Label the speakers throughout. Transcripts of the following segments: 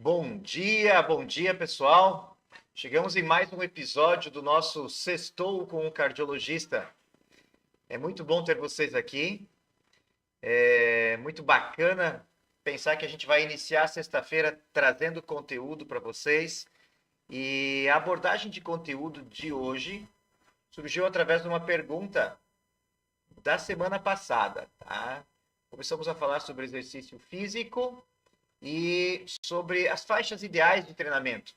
Speaker 1: Bom dia, pessoal. Chegamos em mais um episódio do nosso Sextou com o Cardiologista. É muito bom ter vocês aqui. É muito bacana pensar que a gente vai iniciar a sexta-feira trazendo conteúdo para vocês. E a abordagem de conteúdo de hoje surgiu através de uma pergunta da semana passada, tá? Começamos a falar sobre exercício físico e sobre as faixas ideais de treinamento.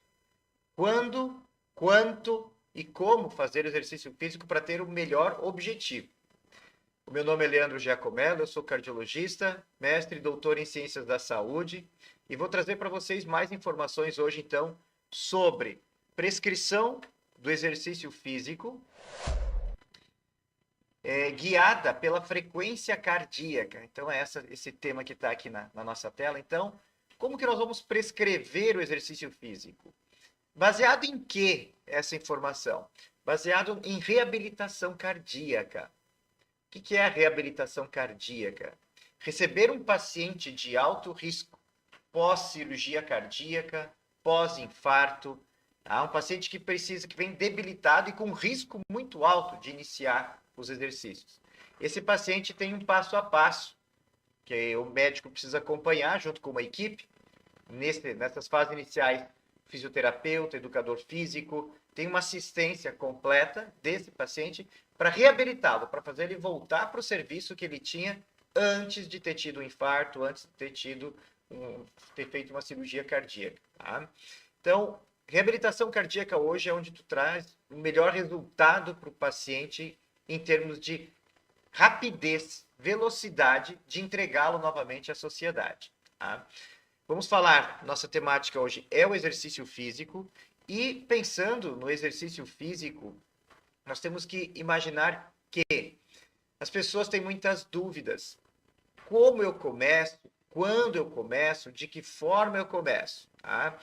Speaker 1: Quando, quanto e como fazer exercício físico para ter o melhor objetivo. O meu nome é Leandro Giacomello, eu sou cardiologista, mestre e doutor em ciências da saúde e vou trazer para vocês mais informações hoje, então, sobre prescrição do exercício físico guiada pela frequência cardíaca. Então, é esse tema que está aqui na nossa tela. Então, como que nós vamos prescrever o exercício físico? Baseado em que essa informação? Baseado em reabilitação cardíaca. O que é a reabilitação cardíaca? Receber um paciente de alto risco pós-cirurgia cardíaca, pós-infarto, tá? Um paciente que vem debilitado e com risco muito alto de iniciar os exercícios. Esse paciente tem um passo a passo que o médico precisa acompanhar junto com uma equipe nessas fases iniciais. Fisioterapeuta, educador físico, tem uma assistência completa desse paciente para reabilitá-lo, para fazer ele voltar para o serviço que ele tinha antes de ter tido um infarto, antes de ter feito uma cirurgia cardíaca. Tá? Então, reabilitação cardíaca hoje é onde tu traz o melhor resultado para o paciente em termos de rapidez, velocidade de entregá-lo novamente à sociedade. Tá? Vamos falar, nossa temática hoje é o exercício físico e pensando no exercício físico, nós temos que imaginar que as pessoas têm muitas dúvidas. Como eu começo? Quando eu começo? De que forma eu começo? Tá?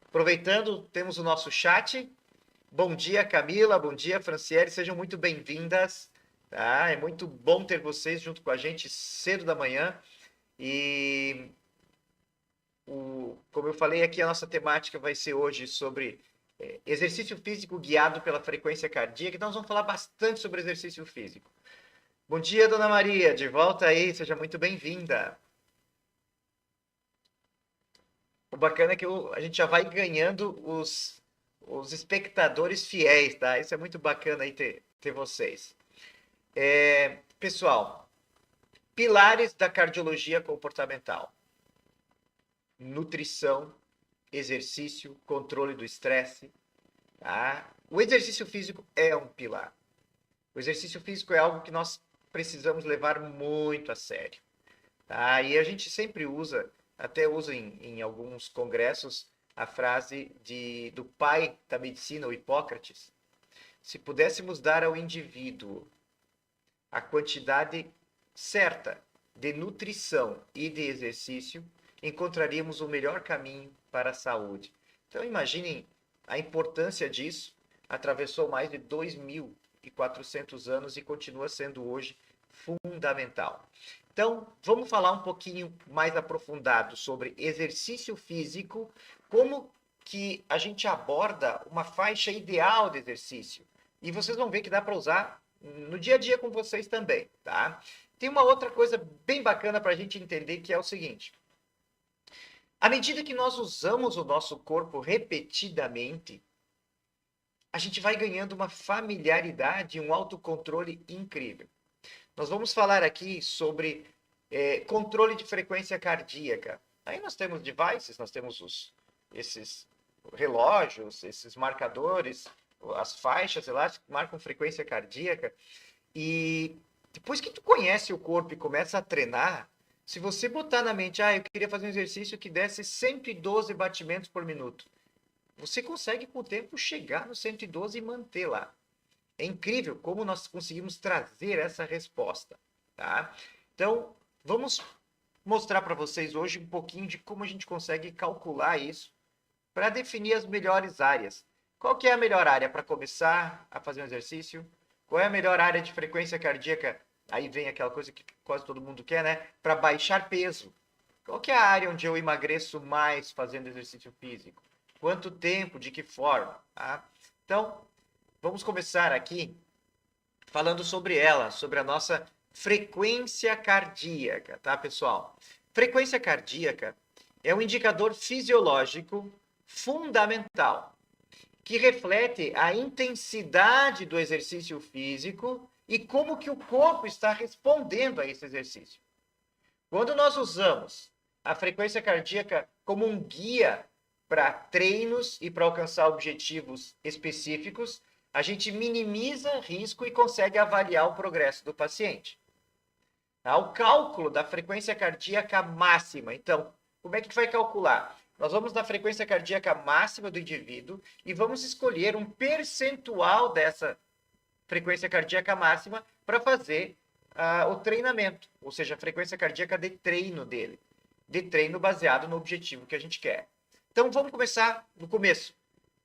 Speaker 1: Aproveitando, temos o nosso chat. Bom dia, Camila. Bom dia, Franciele. Sejam muito bem-vindas. Tá? É muito bom ter vocês junto com a gente cedo da manhã. E, como eu falei aqui, a nossa temática vai ser hoje sobre exercício físico guiado pela frequência cardíaca. Então, nós vamos falar bastante sobre exercício físico. Bom dia, Dona Maria. De volta aí, seja muito bem-vinda. O bacana é que a gente já vai ganhando os espectadores fiéis, tá? Isso é muito bacana aí ter vocês. Pessoal, pilares da cardiologia comportamental: nutrição, exercício, controle do estresse. Tá? O exercício físico é um pilar. O exercício físico é algo que nós precisamos levar muito a sério. Tá? E a gente sempre até usa em alguns congressos, a frase do pai da medicina, o Hipócrates: se pudéssemos dar ao indivíduo a quantidade certa de nutrição e de exercício, encontraríamos o melhor caminho para a saúde. Então, imaginem a importância disso. Atravessou mais de 2.400 anos e continua sendo hoje fundamental. Então, vamos falar um pouquinho mais aprofundado sobre exercício físico, como que a gente aborda uma faixa ideal de exercício. E vocês vão ver que dá para usar no dia a dia com vocês também, tá? Tem uma outra coisa bem bacana para a gente entender, que é o seguinte: à medida que nós usamos o nosso corpo repetidamente, a gente vai ganhando uma familiaridade e um autocontrole incrível. Nós vamos falar aqui sobre controle de frequência cardíaca. Aí nós temos devices, nós temos esses relógios, esses marcadores, as faixas elásticas que marcam frequência cardíaca. E depois que tu conhece o corpo e começa a treinar, se você botar na mente, eu queria fazer um exercício que desse 112 batimentos por minuto, você consegue com o tempo chegar no 112 e manter lá. É incrível como nós conseguimos trazer essa resposta, tá? Então, vamos mostrar para vocês hoje um pouquinho de como a gente consegue calcular isso para definir as melhores áreas. Qual que é a melhor área para começar a fazer um exercício? Qual é a melhor área de frequência cardíaca? Aí vem aquela coisa que quase todo mundo quer, né? Para baixar peso. Qual que é a área onde eu emagreço mais fazendo exercício físico? Quanto tempo? De que forma? Tá? Então, vamos começar aqui falando sobre ela, sobre a nossa frequência cardíaca, tá, pessoal? Frequência cardíaca é um indicador fisiológico fundamental que reflete a intensidade do exercício físico e como que o corpo está respondendo a esse exercício. Quando nós usamos a frequência cardíaca como um guia para treinos e para alcançar objetivos específicos, a gente minimiza risco e consegue avaliar o progresso do paciente. O cálculo da frequência cardíaca máxima. Então, como é que vai calcular? Nós vamos na frequência cardíaca máxima do indivíduo e vamos escolher um percentual dessa frequência cardíaca máxima para fazer o treinamento, ou seja, a frequência cardíaca de treino dele, de treino baseado no objetivo que a gente quer. Então, vamos começar no começo.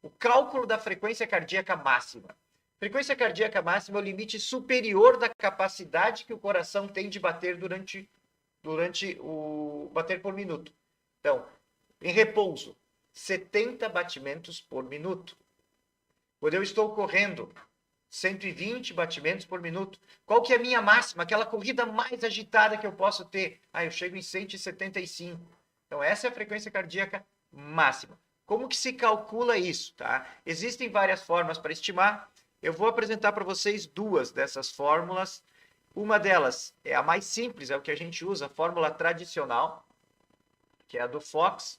Speaker 1: O cálculo da frequência cardíaca máxima. Frequência cardíaca máxima é o limite superior da capacidade que o coração tem de bater durante o bater por minuto. Então, em repouso, 70 batimentos por minuto. Quando eu estou correndo, 120 batimentos por minuto. Qual que é a minha máxima? Aquela corrida mais agitada que eu posso ter? Eu chego em 175. Então, essa é a frequência cardíaca máxima. Como que se calcula isso? Tá? Existem várias formas para estimar. Eu vou apresentar para vocês duas dessas fórmulas. Uma delas é a mais simples, é o que a gente usa, a fórmula tradicional, que é a do Fox.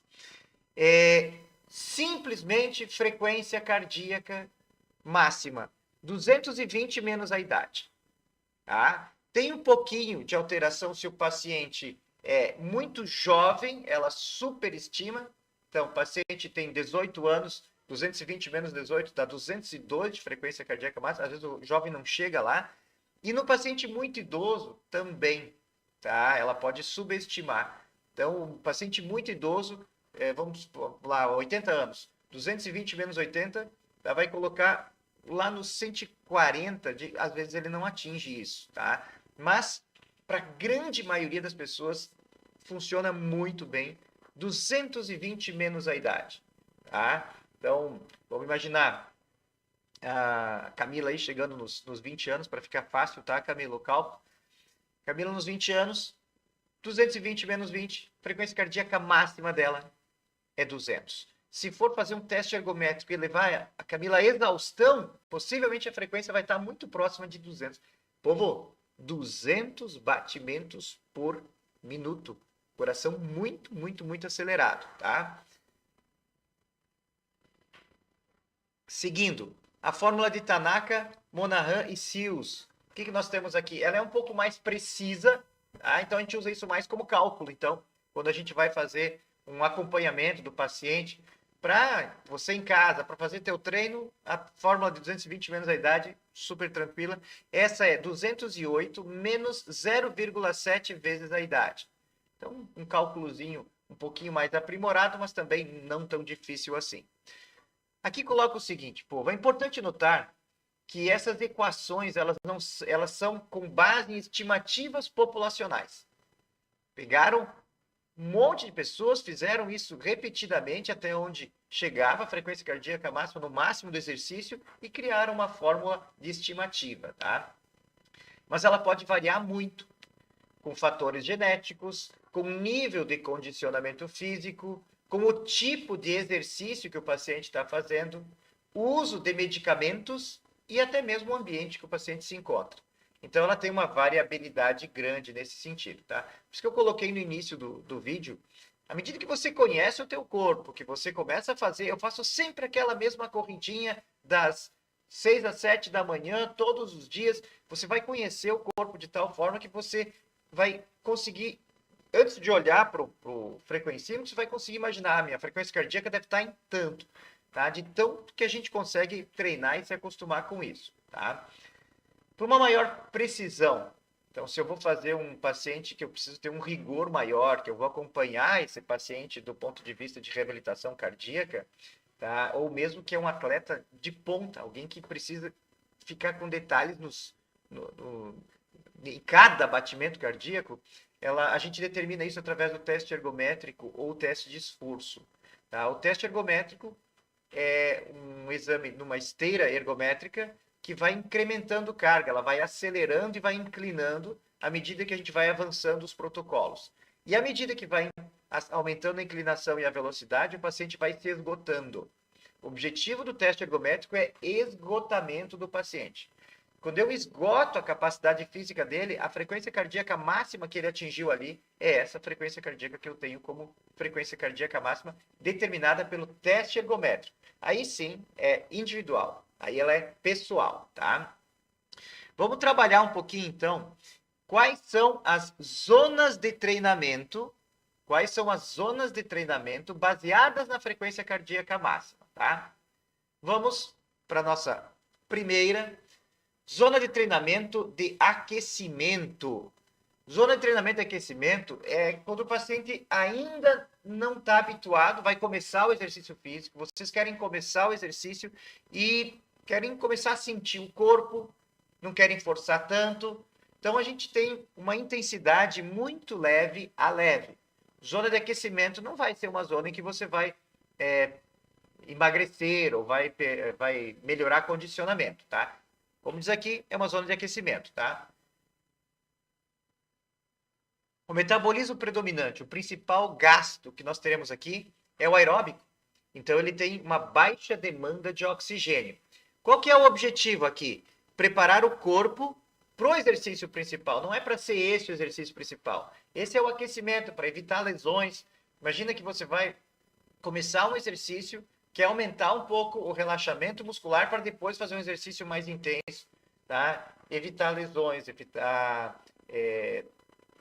Speaker 1: É simplesmente frequência cardíaca máxima. 220 menos a idade. Tá? Tem um pouquinho de alteração se o paciente é muito jovem, ela superestima. Então, o paciente tem 18 anos, 220 menos 18 dá 202 de frequência cardíaca máxima. Às vezes o jovem não chega lá. E no paciente muito idoso também, tá? Ela pode subestimar. Então, o paciente muito idoso, vamos lá, 80 anos, 220 menos 80, ela vai colocar lá nos 140, às vezes ele não atinge isso, tá? Mas, para a grande maioria das pessoas, funciona muito bem. 220 menos a idade, tá? Então, vamos imaginar a Camila aí chegando nos 20 anos, para ficar fácil, tá, Camila? O cálculo. Camila nos 20 anos, 220 menos 20, frequência cardíaca máxima dela é 200. Se for fazer um teste ergométrico e levar a Camila à exaustão, possivelmente a frequência vai estar muito próxima de 200. Povo, 200 batimentos por minuto. Coração muito, muito, muito acelerado, tá? Seguindo, a fórmula de Tanaka, Monahan e Seals. O que nós temos aqui? Ela é um pouco mais precisa, tá? Então a gente usa isso mais como cálculo. Então, quando a gente vai fazer um acompanhamento do paciente, para você em casa, para fazer teu treino, a fórmula de 220 menos a idade, super tranquila. Essa é 208 menos 0,7 vezes a idade. Então, um cálculozinho um pouquinho mais aprimorado, mas também não tão difícil assim. Aqui coloca o seguinte, povo, é importante notar que essas equações, elas são com base em estimativas populacionais. Pegaram um monte de pessoas, fizeram isso repetidamente até onde chegava a frequência cardíaca máxima no máximo do exercício e criaram uma fórmula de estimativa, tá? Mas ela pode variar muito com fatores genéticos, com nível de condicionamento físico, com o tipo de exercício que o paciente está fazendo, uso de medicamentos e até mesmo o ambiente que o paciente se encontra. Então, ela tem uma variabilidade grande nesse sentido, tá? Por isso que eu coloquei no início do vídeo, à medida que você conhece o teu corpo, que você começa a fazer, eu faço sempre aquela mesma corridinha das 6 às 7 da manhã, todos os dias, você vai conhecer o corpo de tal forma que você vai conseguir, antes de olhar para o frequencímetro, você vai conseguir imaginar, minha frequência cardíaca deve estar em tanto, tá? De tanto que a gente consegue treinar e se acostumar com isso, tá? Para uma maior precisão, então, se eu vou fazer um paciente que eu preciso ter um rigor maior, que eu vou acompanhar esse paciente do ponto de vista de reabilitação cardíaca, tá? Ou mesmo que é um atleta de ponta, alguém que precisa ficar com detalhes em cada batimento cardíaco, a gente determina isso através do teste ergométrico ou teste de esforço. Tá? O teste ergométrico é um exame numa esteira ergométrica que vai incrementando carga, ela vai acelerando e vai inclinando à medida que a gente vai avançando os protocolos. E à medida que vai aumentando a inclinação e a velocidade, o paciente vai se esgotando. O objetivo do teste ergométrico é esgotamento do paciente. Quando eu esgoto a capacidade física dele, a frequência cardíaca máxima que ele atingiu ali é essa frequência cardíaca que eu tenho como frequência cardíaca máxima determinada pelo teste ergométrico. Aí sim é individual, aí ela é pessoal, tá? Vamos trabalhar um pouquinho então quais são as zonas de treinamento, baseadas na frequência cardíaca máxima, tá? Vamos para a nossa primeira zona de treinamento de aquecimento. Zona de treinamento de aquecimento é quando o paciente ainda não está habituado, vai começar o exercício físico, vocês querem começar o exercício e querem começar a sentir o corpo, não querem forçar tanto. Então, a gente tem uma intensidade muito leve a leve. Zona de aquecimento não vai ser uma zona em que você vai emagrecer ou vai melhorar condicionamento, tá? Como diz aqui, é uma zona de aquecimento, tá? O metabolismo predominante, o principal gasto que nós teremos aqui é o aeróbico. Então, ele tem uma baixa demanda de oxigênio. Qual que é o objetivo aqui? Preparar o corpo para o exercício principal. Não é para ser esse o exercício principal. Esse é o aquecimento, para evitar lesões. Imagina que você vai começar um exercício, quer aumentar um pouco o relaxamento muscular para depois fazer um exercício mais intenso, tá? Evitar lesões, evitar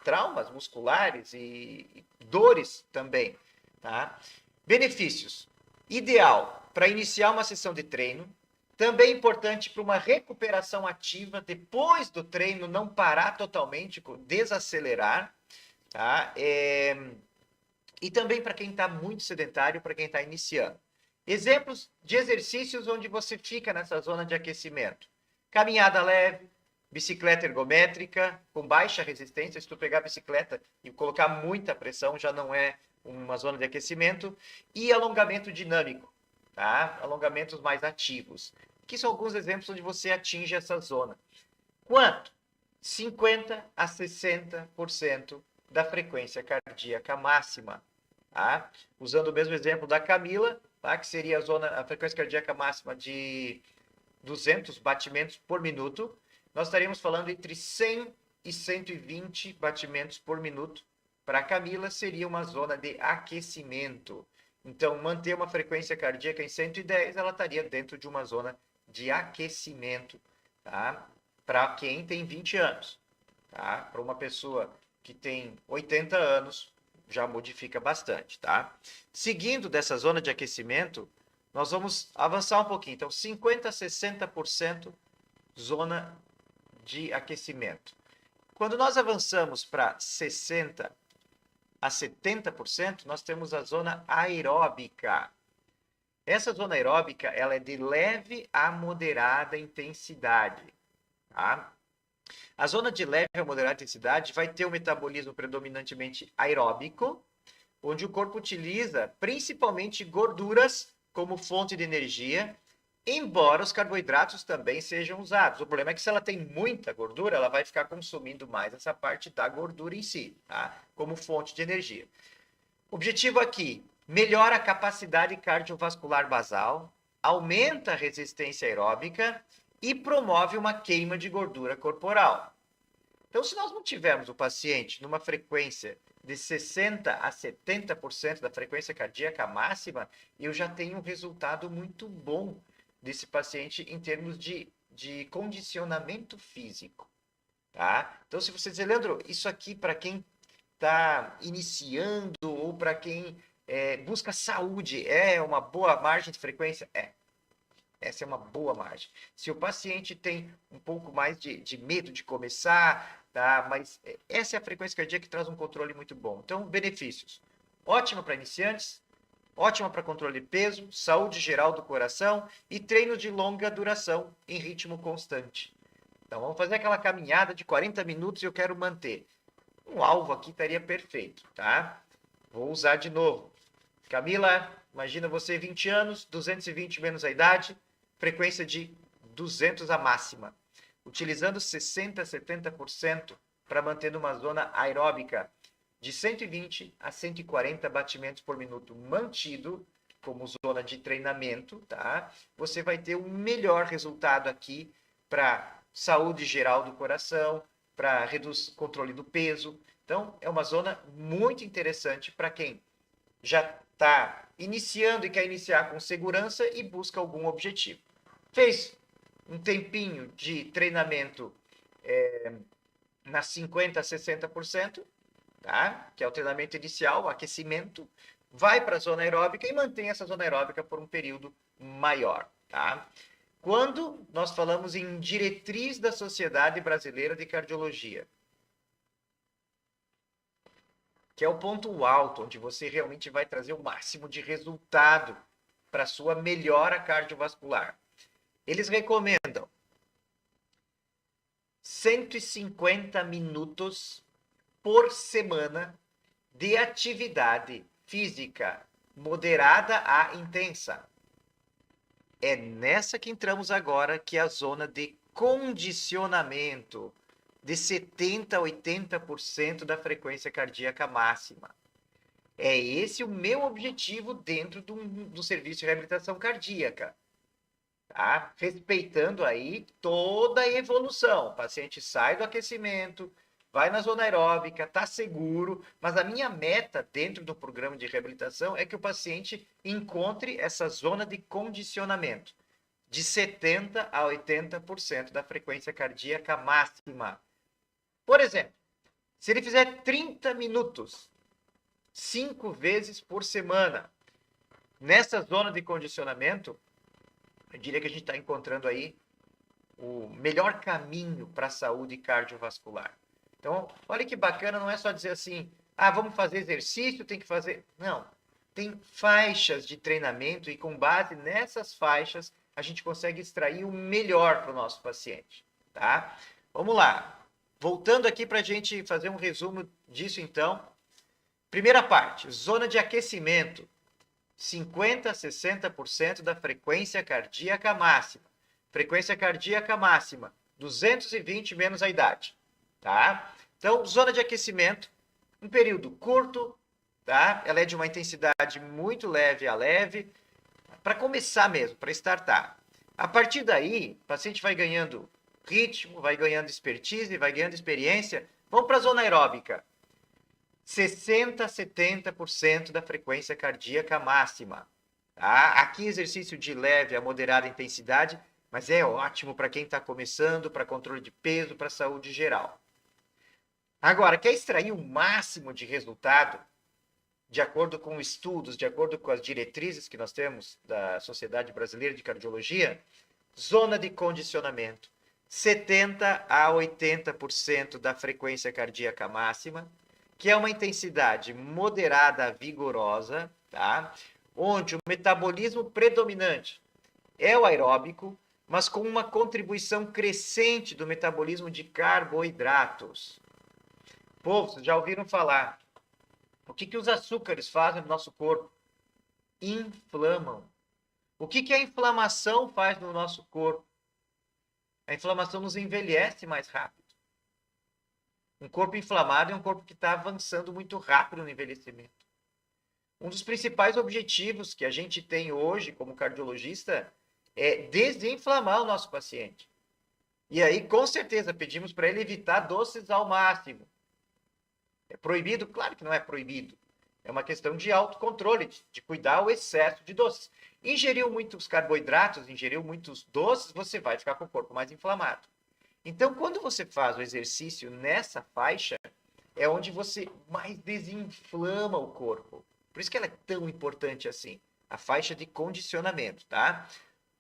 Speaker 1: traumas musculares e dores também, tá? Benefícios. Ideal para iniciar uma sessão de treino. Também importante para uma recuperação ativa depois do treino, não parar totalmente, desacelerar, tá? E também para quem está muito sedentário, para quem está iniciando. Exemplos de exercícios onde você fica nessa zona de aquecimento. Caminhada leve, bicicleta ergométrica, com baixa resistência. Se tu pegar a bicicleta e colocar muita pressão, já não é uma zona de aquecimento. E alongamento dinâmico, tá? Alongamentos mais ativos. Aqui são alguns exemplos onde você atinge essa zona. Quanto? 50% a 60% da frequência cardíaca máxima. Tá? Usando o mesmo exemplo da Camila, tá? Que seria a frequência cardíaca máxima de 200 batimentos por minuto, nós estaríamos falando entre 100 e 120 batimentos por minuto. Para a Camila, seria uma zona de aquecimento. Então, manter uma frequência cardíaca em 110, ela estaria dentro de uma zona de aquecimento, tá? Para quem tem 20 anos. Tá? Para uma pessoa que tem 80 anos, já modifica bastante, tá? Seguindo dessa zona de aquecimento, nós vamos avançar um pouquinho. Então, 50% a 60% zona de aquecimento. Quando nós avançamos para 60% a 70%, nós temos a zona aeróbica. Essa zona aeróbica, ela é de leve a moderada intensidade, tá? A zona de leve a moderada intensidade vai ter um metabolismo predominantemente aeróbico, onde o corpo utiliza principalmente gorduras como fonte de energia, embora os carboidratos também sejam usados. O problema é que se ela tem muita gordura, ela vai ficar consumindo mais essa parte da gordura em si, tá? Como fonte de energia. Objetivo aqui, melhora a capacidade cardiovascular basal, aumenta a resistência aeróbica e promove uma queima de gordura corporal. Então, se nós mantivermos o paciente numa frequência de 60% a 70% da frequência cardíaca máxima, eu já tenho um resultado muito bom desse paciente em termos de condicionamento físico. Tá? Então, se você dizer, Leandro, isso aqui para quem está iniciando ou para quem busca saúde é uma boa margem de frequência? Essa é uma boa margem. Se o paciente tem um pouco mais de medo de começar, tá? Mas essa é a frequência cardíaca que traz um controle muito bom. Então, benefícios. Ótima para iniciantes, ótima para controle de peso, saúde geral do coração e treino de longa duração em ritmo constante. Então, vamos fazer aquela caminhada de 40 minutos e eu quero manter. um alvo aqui estaria perfeito, tá? Vou usar de novo. Camila, imagina você 20 anos, 220 menos a idade, frequência de 200 a máxima. Utilizando 60% a 70% para manter numa zona aeróbica de 120 a 140 batimentos por minuto mantido como zona de treinamento, tá? Você vai ter um melhor resultado aqui para saúde geral do coração, para controle do peso. Então, é uma zona muito interessante para quem já está iniciando e quer iniciar com segurança e busca algum objetivo. Fez um tempinho de treinamento nas 50% a 60%, tá? Que é o treinamento inicial, o aquecimento, vai para a zona aeróbica e mantém essa zona aeróbica por um período maior. Tá? Quando nós falamos em diretriz da Sociedade Brasileira de Cardiologia, que é o ponto alto, onde você realmente vai trazer o máximo de resultado para a sua melhora cardiovascular. Eles recomendam 150 minutos por semana de atividade física moderada a intensa. É nessa que entramos agora, que é a zona de condicionamento de 70% a 80% da frequência cardíaca máxima. É esse o meu objetivo dentro do serviço de reabilitação cardíaca. Tá? Respeitando aí toda a evolução. O paciente sai do aquecimento, vai na zona aeróbica, está seguro, mas a minha meta dentro do programa de reabilitação é que o paciente encontre essa zona de condicionamento de 70% a 80% da frequência cardíaca máxima. Por exemplo, se ele fizer 30 minutos, 5 vezes por semana, nessa zona de condicionamento, eu diria que a gente está encontrando aí o melhor caminho para a saúde cardiovascular. Então, olha que bacana, não é só dizer assim, vamos fazer exercício, tem que fazer... Não, tem faixas de treinamento e com base nessas faixas, a gente consegue extrair o melhor para o nosso paciente, tá? Vamos lá. Voltando aqui para a gente fazer um resumo disso, então. Primeira parte, zona de aquecimento. 50% a 60% da frequência cardíaca máxima. Frequência cardíaca máxima, 220 menos a idade. Tá? Então, zona de aquecimento, um período curto, tá? Ela é de uma intensidade muito leve a leve, para começar mesmo, para startar. A partir daí, o paciente vai ganhando ritmo, vai ganhando expertise, vai ganhando experiência. Vamos para a zona aeróbica. 60% a 70% da frequência cardíaca máxima. Tá? Aqui exercício de leve a moderada intensidade, mas é ótimo para quem está começando, para controle de peso, para saúde geral. Agora, quer extrair o máximo de resultado, de acordo com estudos, de acordo com as diretrizes que nós temos da Sociedade Brasileira de Cardiologia, zona de condicionamento, 70% a 80% da frequência cardíaca máxima, que é uma intensidade moderada a vigorosa, tá? Onde o metabolismo predominante é o aeróbico, mas com uma contribuição crescente do metabolismo de carboidratos. Povo, vocês já ouviram falar? O que os açúcares fazem no nosso corpo? Inflamam. O que a inflamação faz no nosso corpo? A inflamação nos envelhece mais rápido. Um corpo inflamado é um corpo que está avançando muito rápido no envelhecimento. Um dos principais objetivos que a gente tem hoje como cardiologista é desinflamar o nosso paciente. E aí, com certeza, pedimos para ele evitar doces ao máximo. É proibido? Claro que não é proibido. É uma questão de autocontrole, de cuidar o excesso de doces. Ingeriu muitos carboidratos, ingeriu muitos doces, você vai ficar com o corpo mais inflamado. Então, quando você faz o exercício nessa faixa, é onde você mais desinflama o corpo. Por isso que ela é tão importante assim, a faixa de condicionamento, tá?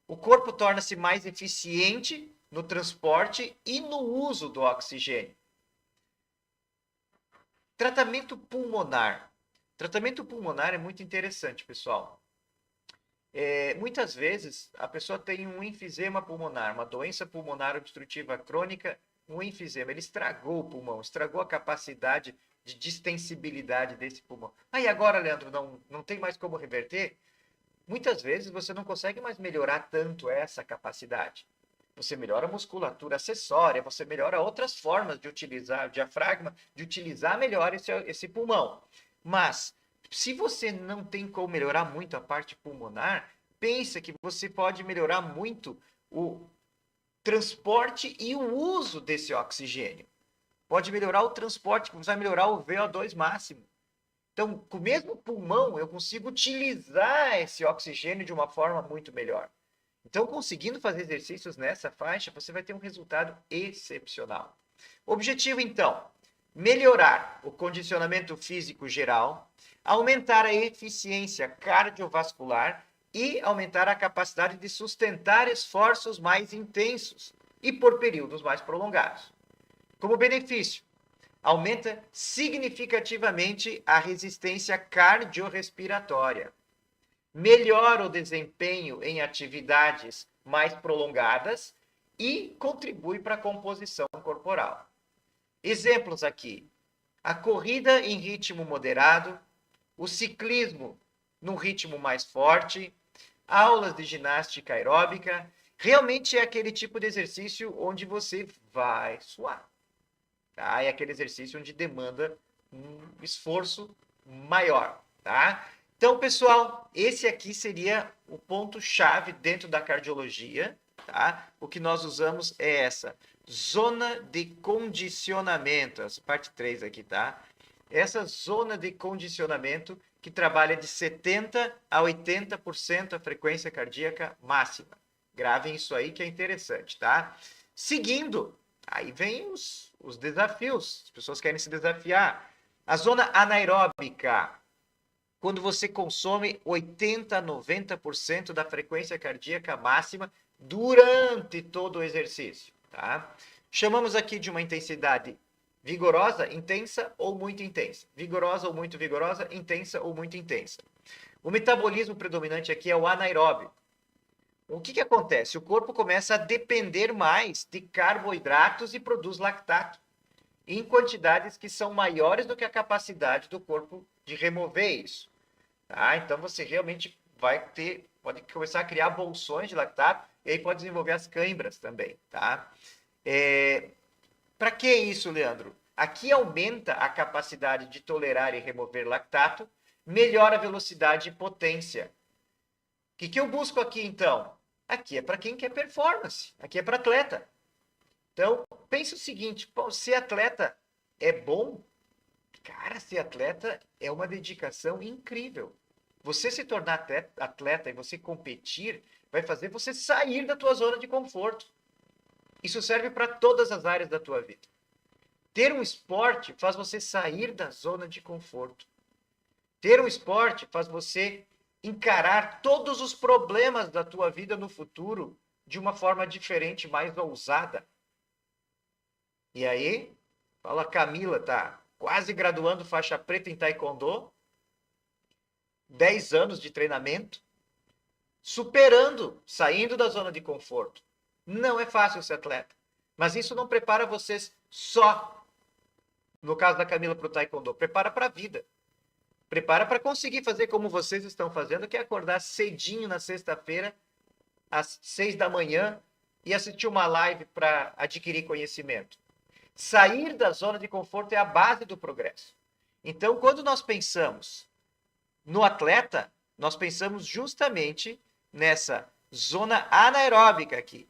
Speaker 1: O corpo torna-se mais eficiente no transporte e no uso do oxigênio. Tratamento pulmonar. Tratamento pulmonar é muito interessante, pessoal. Muitas vezes a pessoa tem um enfisema pulmonar, uma doença pulmonar obstrutiva crônica um enfisema, ele estragou o pulmão, estragou a capacidade de distensibilidade desse pulmão. Aí agora, Leandro, não tem mais como reverter? Muitas vezes você não consegue mais melhorar tanto essa capacidade. Você melhora a musculatura acessória, você melhora outras formas de utilizar o diafragma, de utilizar melhor esse pulmão. Mas, se você não tem como melhorar muito a parte pulmonar, pensa que você pode melhorar muito o transporte e o uso desse oxigênio. Pode melhorar o transporte, vai melhorar o VO2 máximo. Então, com o mesmo pulmão, eu consigo utilizar esse oxigênio de uma forma muito melhor. Então, conseguindo fazer exercícios nessa faixa, você vai ter um resultado excepcional. Objetivo, então, melhorar o condicionamento físico geral, aumentar a eficiência cardiovascular e aumentar a capacidade de sustentar esforços mais intensos e por períodos mais prolongados. Como benefício, aumenta significativamente a resistência cardiorrespiratória, melhora o desempenho em atividades mais prolongadas e contribui para a composição corporal. Exemplos aqui: a corrida em ritmo moderado, o ciclismo num ritmo mais forte, aulas de ginástica aeróbica. Realmente é aquele tipo de exercício onde você vai suar. Tá? É aquele exercício onde demanda um esforço maior. Tá? Então, pessoal, esse aqui seria o ponto-chave dentro da cardiologia. Tá? O que nós usamos é essa zona de condicionamento, essa parte 3 aqui, tá? Essa zona de condicionamento que trabalha de 70% a 80% a frequência cardíaca máxima. Gravem isso aí que é interessante, tá? Seguindo, aí vem os desafios, as pessoas querem se desafiar. A zona anaeróbica, quando você consome 80% a 90% da frequência cardíaca máxima durante todo o exercício, tá? Chamamos aqui de uma intensidade vigorosa, intensa ou muito intensa. Vigorosa ou muito vigorosa, intensa ou muito intensa. O metabolismo predominante aqui é o anaeróbio. O que acontece? O corpo começa a depender mais de carboidratos e produz lactato em quantidades que são maiores do que a capacidade do corpo de remover isso. Tá? Então você realmente pode começar a criar bolsões de lactato e aí pode desenvolver as cãibras também. Tá? Para que isso, Leandro? Aqui aumenta a capacidade de tolerar e remover lactato, melhora a velocidade e potência. O que eu busco aqui, então? Aqui é para quem quer performance, aqui é para atleta. Então, pense o seguinte, ser atleta é bom? Cara, ser atleta é uma dedicação incrível. Você se tornar atleta e você competir vai fazer você sair da tua zona de conforto. Isso serve para todas as áreas da tua vida. Ter um esporte faz você sair da zona de conforto. Ter um esporte faz você encarar todos os problemas da tua vida no futuro de uma forma diferente, mais ousada. E aí, fala, Camila, tá quase graduando faixa preta em Taekwondo, 10 anos de treinamento, superando, saindo da zona de conforto. Não é fácil ser atleta, mas isso não prepara vocês só, no caso da Camila, para o Taekwondo, prepara para a vida. Prepara para conseguir fazer como vocês estão fazendo, que é acordar cedinho na sexta-feira, às 6 da manhã, e assistir uma live para adquirir conhecimento. Sair da zona de conforto é a base do progresso. Então, quando nós pensamos no atleta, nós pensamos justamente nessa zona anaeróbica aqui,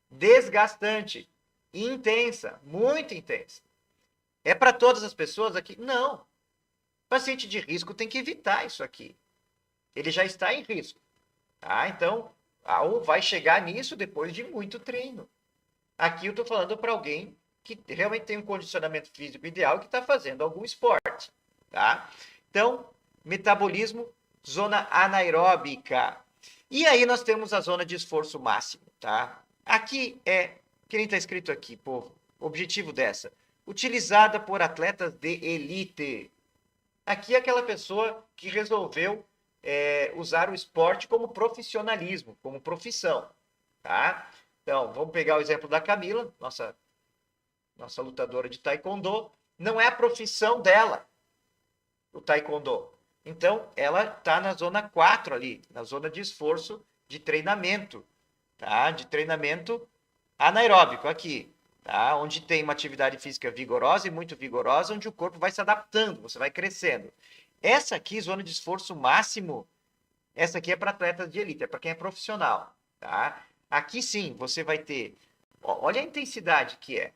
Speaker 1: desgastante, intensa, muito intensa. É para todas as pessoas aqui? Não. Paciente de risco tem que evitar isso aqui. Ele já está em risco. Tá? Então, vai chegar nisso depois de muito treino. Aqui eu estou falando para alguém que realmente tem um condicionamento físico ideal e que está fazendo algum esporte. Tá? Então, metabolismo, zona anaeróbica. E aí nós temos a zona de esforço máximo. Tá? Aqui que nem está escrito aqui, povo, objetivo dessa, utilizada por atletas de elite. Aqui é aquela pessoa que resolveu usar o esporte como profissionalismo, como profissão. Tá? Então, vamos pegar o exemplo da Camila, nossa nossa lutadora de taekwondo, não é a profissão dela, o taekwondo. Então, ela está na zona 4 ali, na zona de esforço de treinamento, tá? De treinamento anaeróbico aqui, tá? Onde tem uma atividade física vigorosa e muito vigorosa, onde o corpo vai se adaptando, você vai crescendo. Essa aqui, zona de esforço máximo, essa aqui é para atletas de elite, é para quem é profissional, tá? Aqui sim, você vai ter, olha a intensidade que é,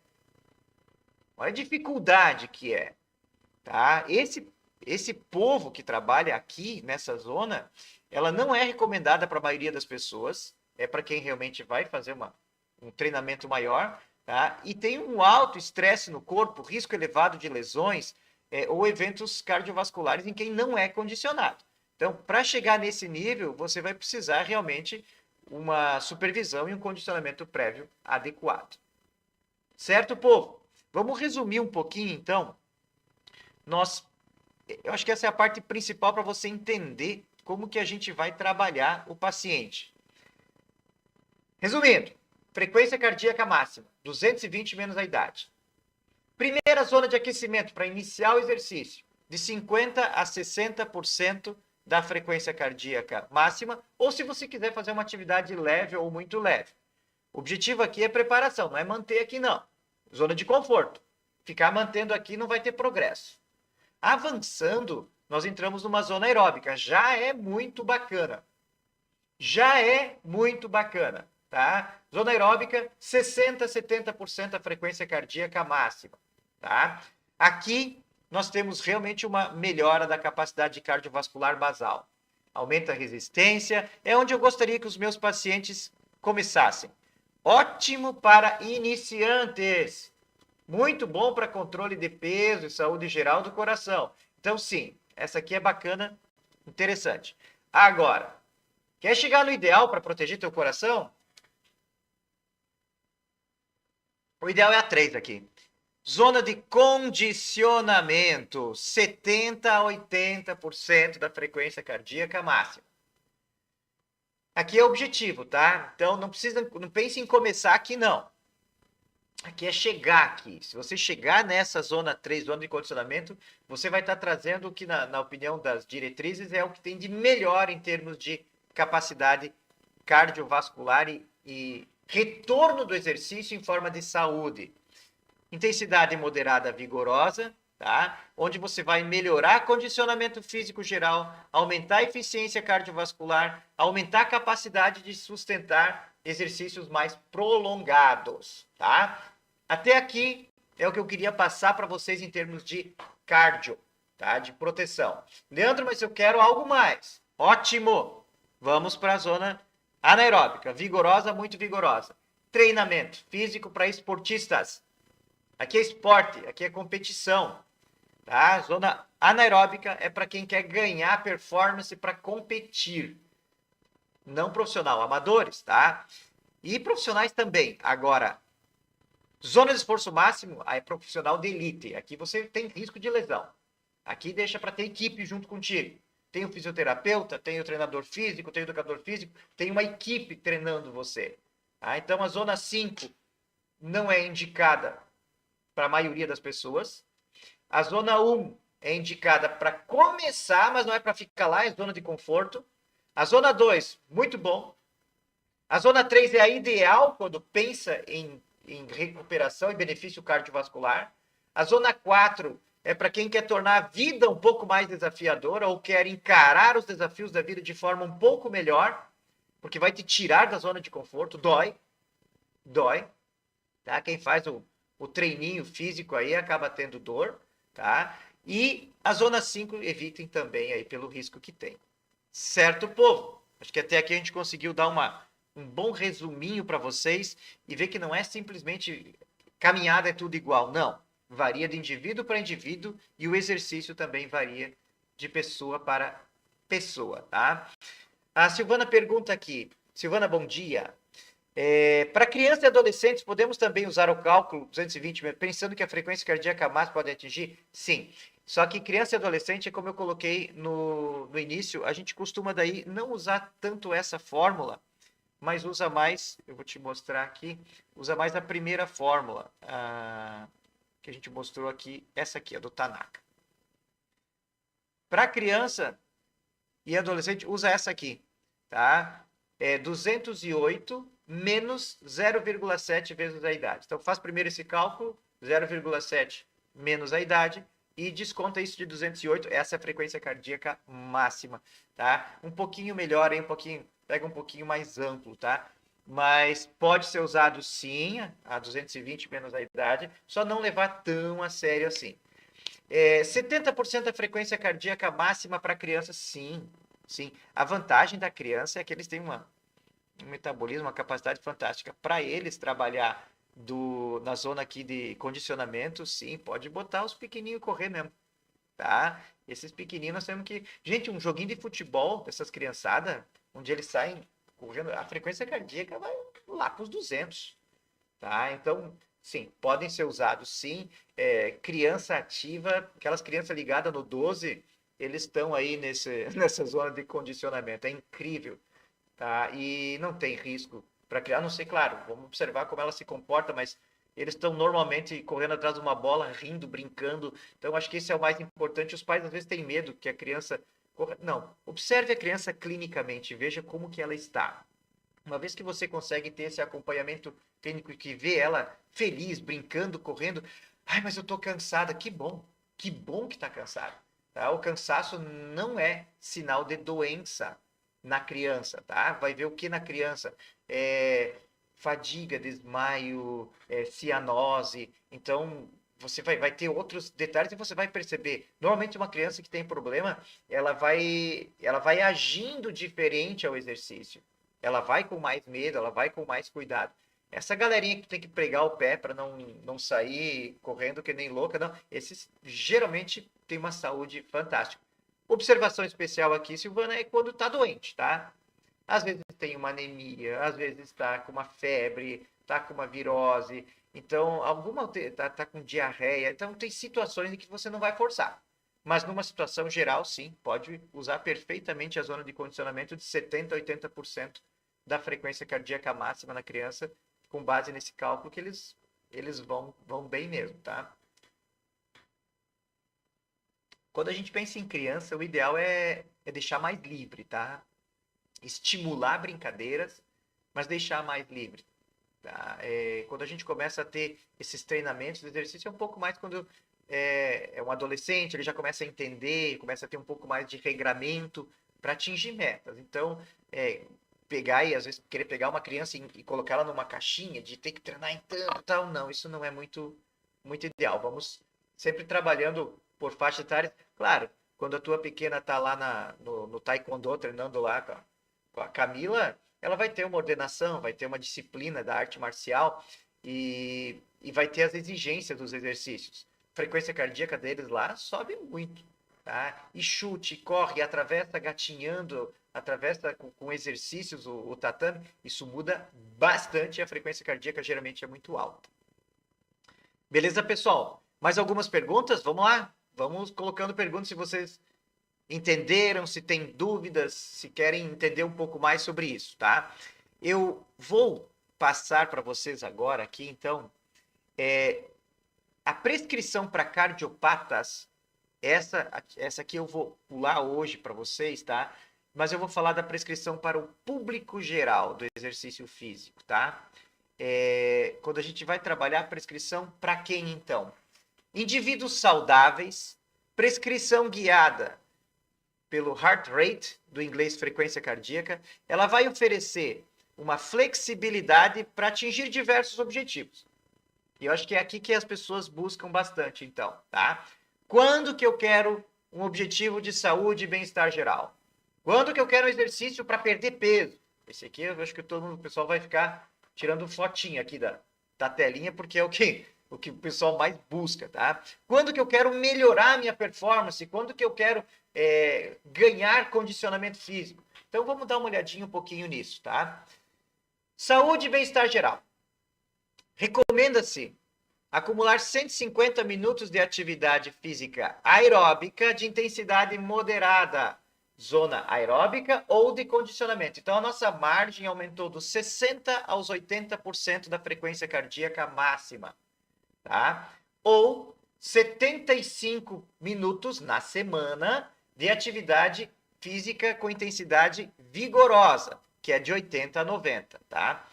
Speaker 1: olha a dificuldade que é, tá? Esse povo que trabalha aqui nessa zona, ela não é recomendada para a maioria das pessoas, é para quem realmente vai fazer um treinamento maior, tá? E tem um alto estresse no corpo, risco elevado de lesões ou eventos cardiovasculares em quem não é condicionado. Então, para chegar nesse nível, você vai precisar realmente uma supervisão e um condicionamento prévio adequado. Certo, povo? Vamos resumir um pouquinho, então. Eu acho que essa é a parte principal para você entender como que a gente vai trabalhar o paciente. Resumindo, frequência cardíaca máxima, 220 menos a idade. Primeira zona de aquecimento para iniciar o exercício, de 50% a 60% da frequência cardíaca máxima, ou se você quiser fazer uma atividade leve ou muito leve. O objetivo aqui é preparação, não é manter aqui não. Zona de conforto. Ficar mantendo aqui não vai ter progresso. Avançando, nós entramos numa zona aeróbica. Já é muito bacana. Já é muito bacana, tá? Zona aeróbica, 60% a 70% a frequência cardíaca máxima, tá? Aqui, nós temos realmente uma melhora da capacidade cardiovascular basal. Aumenta a resistência, é onde eu gostaria que os meus pacientes começassem. Ótimo para iniciantes. Muito bom para controle de peso e saúde geral do coração. Então, sim, essa aqui é bacana, interessante. Agora, quer chegar no ideal para proteger teu coração? O ideal é a 3 aqui. Zona de condicionamento, 70% a 80% da frequência cardíaca máxima. Aqui é o objetivo, tá? Então, não pense em começar aqui, não. Aqui é chegar aqui. Se você chegar nessa zona 3, zona de condicionamento, você vai estar trazendo o que, na opinião das diretrizes, é o que tem de melhor em termos de capacidade cardiovascular e retorno do exercício em forma de saúde. Intensidade moderada vigorosa, tá? Onde você vai melhorar condicionamento físico geral, aumentar a eficiência cardiovascular, aumentar a capacidade de sustentar exercícios mais prolongados, tá? Até aqui é o que eu queria passar para vocês em termos de cardio, tá? De proteção. Leandro, mas eu quero algo mais. Ótimo! Vamos para a zona anaeróbica, vigorosa, muito vigorosa. Treinamento físico para esportistas. Aqui é esporte, aqui é competição. Tá? Zona anaeróbica é para quem quer ganhar performance para competir. Não profissional, amadores, tá? E profissionais também. Agora, zona de esforço máximo é profissional de elite. Aqui você tem risco de lesão. Aqui deixa para ter equipe junto contigo. Tem o fisioterapeuta, tem o treinador físico, tem o educador físico, tem uma equipe treinando você. Tá? Então, a zona 5 não é indicada para a maioria das pessoas. A zona 1 é indicada para começar, mas não é para ficar lá, é zona de conforto. A zona 2, muito bom. A zona 3 é a ideal quando pensa em recuperação e benefício cardiovascular. A zona 4 é para quem quer tornar a vida um pouco mais desafiadora ou quer encarar os desafios da vida de forma um pouco melhor, porque vai te tirar da zona de conforto. Dói. Tá? Quem faz o treininho físico aí acaba tendo dor, tá? E a zona 5 evitem também aí pelo risco que tem. Certo, povo? Acho que até aqui a gente conseguiu dar um bom resuminho para vocês e ver que não é simplesmente caminhada é tudo igual, não. Varia de indivíduo para indivíduo e o exercício também varia de pessoa para pessoa, tá? A Silvana pergunta aqui. Silvana, bom dia. Para crianças e adolescentes, podemos também usar o cálculo 220, pensando que a frequência cardíaca máxima pode atingir? Sim. Só que criança e adolescente, como eu coloquei no início, a gente costuma daí não usar tanto essa fórmula, mas usa mais, eu vou te mostrar aqui, usa mais a primeira fórmula que a gente mostrou aqui, essa aqui, a do Tanaka. Para criança e adolescente, usa essa aqui, tá? É 208 menos 0,7 vezes a idade. Então, faz primeiro esse cálculo, 0,7 menos a idade, e desconta isso de 208, essa é a frequência cardíaca máxima, tá? Um pouquinho melhor, hein? Pega um pouquinho mais amplo, tá? Mas pode ser usado sim, a 220 menos a idade, só não levar tão a sério assim. 70% da frequência cardíaca máxima para criança, sim, sim. A vantagem da criança é que eles têm um metabolismo, uma capacidade fantástica. Para eles trabalhar na zona aqui de condicionamento, sim, pode botar os pequenininhos correr mesmo, tá? Esses pequenininhos nós temos que... Gente, um joguinho de futebol dessas criançadas, onde eles saem correndo, a frequência cardíaca vai lá para os 200, tá? Então, sim, podem ser usados, sim. Criança ativa, aquelas crianças ligadas no 12, eles estão aí nessa zona de condicionamento. É incrível, tá? E não tem risco para criar, não sei, claro, vamos observar como ela se comporta, mas eles estão normalmente correndo atrás de uma bola, rindo, brincando. Então, acho que esse é o mais importante. Os pais às vezes têm medo que a criança corra. Não, observe a criança clinicamente, veja como que ela está. Uma vez que você consegue ter esse acompanhamento clínico e que vê ela feliz, brincando, correndo, ai, mas eu tô cansada, que bom que tá cansada. Tá? O cansaço não é sinal de doença na criança, tá? Vai ver o que na criança? Fadiga, desmaio, cianose. Então, você vai ter outros detalhes e você vai perceber. Normalmente, uma criança que tem problema, ela vai agindo diferente ao exercício. Ela vai com mais medo, ela vai com mais cuidado. Essa galerinha que tem que pregar o pé para não sair correndo que nem louca, não. Esses geralmente têm uma saúde fantástica. Observação especial aqui, Silvana, é quando está doente, tá? Às vezes tem uma anemia, às vezes está com uma febre, está com uma virose, então alguma tá com diarreia. Então tem situações em que você não vai forçar. Mas numa situação geral, sim, pode usar perfeitamente a zona de condicionamento de 70% a 80% da frequência cardíaca máxima na criança, com base nesse cálculo que eles vão bem mesmo, tá? Quando a gente pensa em criança, o ideal é deixar mais livre, tá? Estimular brincadeiras, mas deixar mais livre. Tá? Quando a gente começa a ter esses treinamentos de exercício, é um pouco mais quando é um adolescente, ele já começa a entender, começa a ter um pouco mais de regramento para atingir metas. Então, pegar e às vezes querer pegar uma criança e colocar ela numa caixinha de ter que treinar em tanto tal, não, isso não é muito ideal. Vamos sempre trabalhando por faixa etária. Claro, quando a tua pequena está lá no taekwondo treinando lá com a Camila, ela vai ter uma ordenação, vai ter uma disciplina da arte marcial e vai ter as exigências dos exercícios. A frequência cardíaca deles lá sobe muito, tá? E chute, corre, atravessa gatinhando, atravessa com exercícios o tatame, isso muda bastante e a frequência cardíaca geralmente é muito alta. Beleza, pessoal? Mais algumas perguntas? Vamos lá? Vamos colocando perguntas se vocês entenderam, se tem dúvidas, se querem entender um pouco mais sobre isso, tá? Eu vou passar para vocês agora aqui, então, a prescrição para cardiopatas, essa aqui eu vou pular hoje para vocês, tá? Mas eu vou falar da prescrição para o público geral do exercício físico, tá? Quando a gente vai trabalhar a prescrição para quem, então? Indivíduos saudáveis, prescrição guiada pelo heart rate, do inglês frequência cardíaca, ela vai oferecer uma flexibilidade para atingir diversos objetivos. E eu acho que é aqui que as pessoas buscam bastante, então, tá? Quando que eu quero um objetivo de saúde e bem-estar geral? Quando que eu quero um exercício para perder peso? Esse aqui eu acho que o pessoal vai ficar tirando fotinha aqui da telinha, porque é o que o pessoal mais busca, tá? Quando que eu quero melhorar a minha performance? Quando que eu quero ganhar condicionamento físico? Então vamos dar uma olhadinha um pouquinho nisso, tá? Saúde e bem-estar geral. Recomenda-se acumular 150 minutos de atividade física aeróbica de intensidade moderada zona aeróbica ou de condicionamento. Então, a nossa margem aumentou dos 60% aos 80% da frequência cardíaca máxima, tá? Ou 75 minutos na semana de atividade física com intensidade vigorosa, que é de 80 a 90, tá?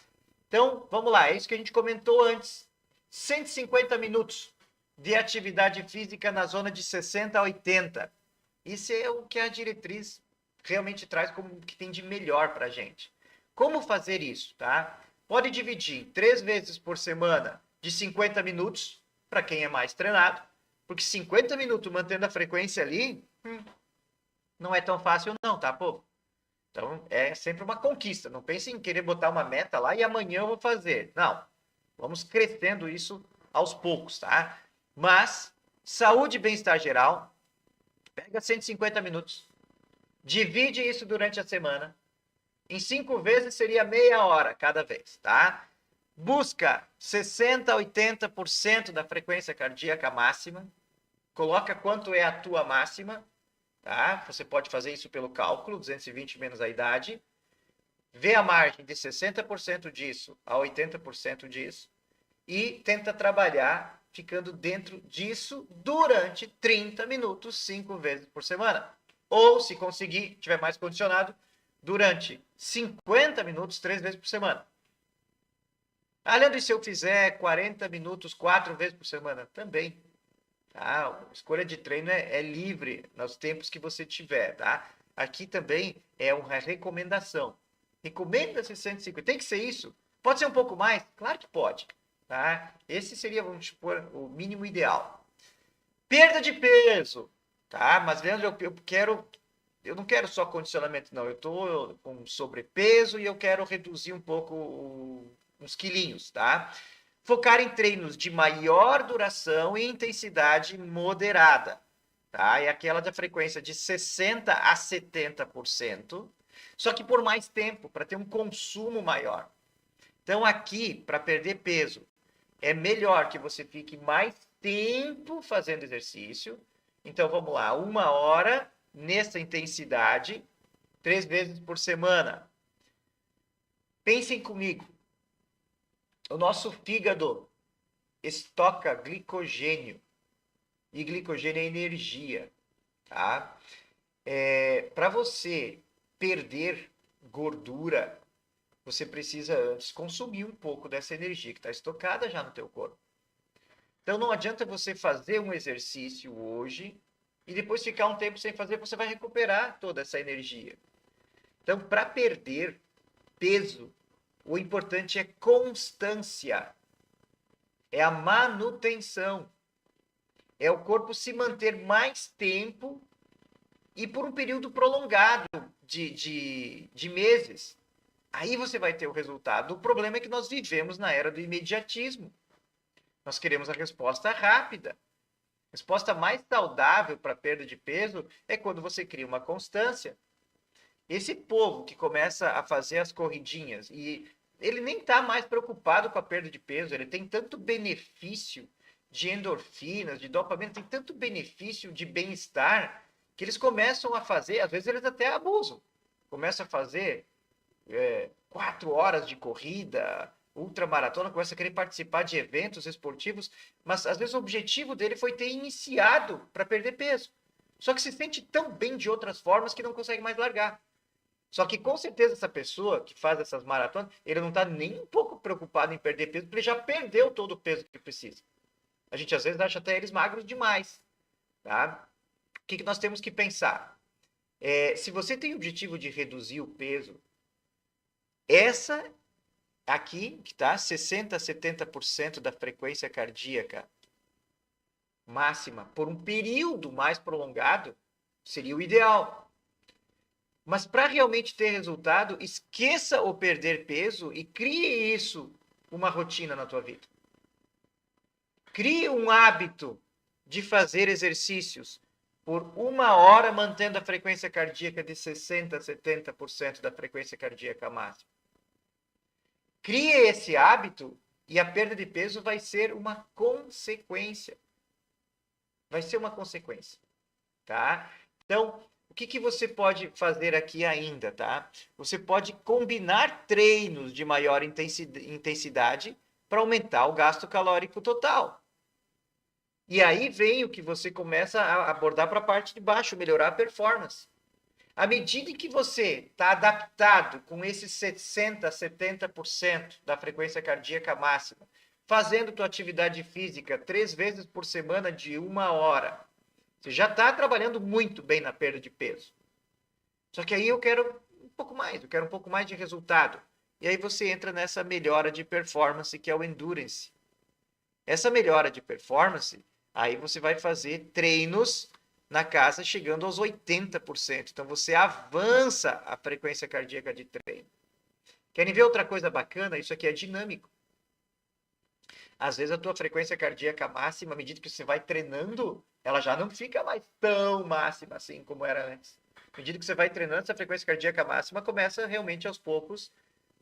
Speaker 1: Então, vamos lá, é isso que a gente comentou antes. 150 minutos de atividade física na zona de 60 a 80. Isso é o que a diretriz realmente traz como que tem de melhor para a gente. Como fazer isso, tá? Pode dividir 3 vezes por semana de 50 minutos, para quem é mais treinado, porque 50 minutos mantendo a frequência ali, não é tão fácil não, tá, povo? Então, é sempre uma conquista. Não pense em querer botar uma meta lá e amanhã eu vou fazer. Não. Vamos crescendo isso aos poucos, tá? Mas, saúde e bem-estar geral, pega 150 minutos, divide isso durante a semana. Em 5 vezes seria meia hora cada vez, tá? Busca 60% a 80% da frequência cardíaca máxima. Coloca quanto é a tua máxima, tá? Você pode fazer isso pelo cálculo, 220 menos a idade. Vê a margem de 60% disso a 80% disso e tenta trabalhar ficando dentro disso durante 30 minutos, 5 vezes por semana. Ou, se conseguir, tiver mais condicionado, durante 50 minutos, 3 vezes por semana. Além disso, se eu fizer 40 minutos, 4 vezes por semana, também. Tá? A escolha de treino é livre nos tempos que você tiver, tá? Aqui também é uma recomendação. Recomenda-se 150. Tem que ser isso? Pode ser um pouco mais? Claro que pode. Tá? Esse seria, vamos supor, o mínimo ideal. Perda de peso. Tá? Mas, Leandro, eu não quero só condicionamento, não. Eu estou com sobrepeso e eu quero reduzir um pouco uns quilinhos, tá? Focar em treinos de maior duração e intensidade moderada, tá? É aquela da frequência de 60% a 70%, só que por mais tempo, para ter um consumo maior. Então, aqui, para perder peso, é melhor que você fique mais tempo fazendo exercício. Então, vamos lá, 1 hora nessa intensidade, 3 vezes por semana. Pensem comigo. O nosso fígado estoca glicogênio. E glicogênio é energia, tá? Para você perder gordura, você precisa antes consumir um pouco dessa energia que está estocada já no teu corpo. Então não adianta você fazer um exercício hoje e depois ficar um tempo sem fazer, você vai recuperar toda essa energia. Então, para perder peso, o importante é constância. É a manutenção. É o corpo se manter mais tempo e por um período prolongado de meses. Aí você vai ter o resultado. O problema é que nós vivemos na era do imediatismo. Nós queremos a resposta rápida. A resposta mais saudável para a perda de peso é quando você cria uma constância. Esse povo que começa a fazer as corridinhas e ele nem está mais preocupado com a perda de peso, ele tem tanto benefício de endorfinas, de dopamina, tem tanto benefício de bem-estar, que eles começam a fazer, às vezes eles até abusam, começam a fazer 4 horas de corrida, ultramaratona, começa a querer participar de eventos esportivos, mas às vezes o objetivo dele foi ter iniciado para perder peso. Só que se sente tão bem de outras formas que não consegue mais largar. Só que com certeza essa pessoa que faz essas maratonas, ele não está nem um pouco preocupado em perder peso, porque ele já perdeu todo o peso que precisa. A gente às vezes acha até eles magros demais. Tá? O que nós temos que pensar? Se você tem o objetivo de reduzir o peso, essa aqui, que está 60% a 70% da frequência cardíaca máxima, por um período mais prolongado, seria o ideal. Mas para realmente ter resultado, esqueça o perder peso e crie isso uma rotina na tua vida. Crie um hábito de fazer exercícios por 1 hora, mantendo a frequência cardíaca de 60% a 70% da frequência cardíaca máxima. Crie esse hábito e a perda de peso vai ser uma consequência. Vai ser uma consequência, tá? Então, O que você pode fazer aqui ainda, tá? Você pode combinar treinos de maior intensidade para aumentar o gasto calórico total. E aí vem o que você começa a abordar para a parte de baixo, melhorar a performance. À medida em que você está adaptado com esses 60%, 70% da frequência cardíaca máxima, fazendo tua atividade física 3 vezes por semana de 1 hora, você já está trabalhando muito bem na perda de peso. Só que aí eu quero um pouco mais, eu quero um pouco mais de resultado. E aí você entra nessa melhora de performance que é o endurance. Essa melhora de performance, aí você vai fazer treinos na casa chegando aos 80%. Então você avança a frequência cardíaca de treino. Querem ver outra coisa bacana? Isso aqui é dinâmico. Às vezes a tua frequência cardíaca máxima, à medida que você vai treinando, ela já não fica mais tão máxima assim como era antes. À medida que você vai treinando, essa frequência cardíaca máxima começa realmente aos poucos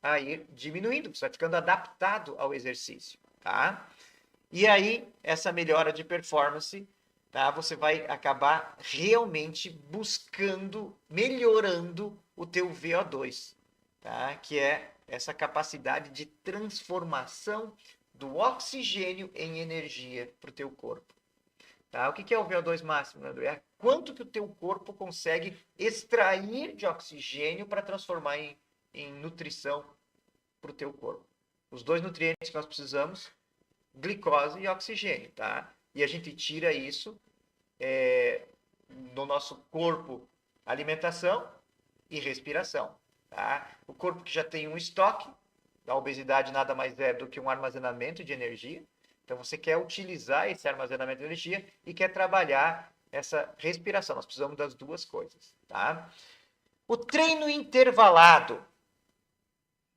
Speaker 1: a ir diminuindo. Você vai ficando adaptado ao exercício, tá? E aí, essa melhora de performance, tá? Você vai acabar realmente buscando, melhorando o teu VO2, tá? Que é essa capacidade de transformação do oxigênio em energia para o teu corpo. Tá? O que é o VO2 máximo, André? É quanto que o teu corpo consegue extrair de oxigênio para transformar em nutrição para o teu corpo. Os dois nutrientes que nós precisamos, glicose e oxigênio, tá? E a gente tira isso no nosso corpo, alimentação e respiração, tá? O corpo que já tem um estoque, a obesidade nada mais é do que um armazenamento de energia. Então você quer utilizar esse armazenamento de energia e quer trabalhar essa respiração. Nós precisamos das duas coisas, tá? O treino intervalado,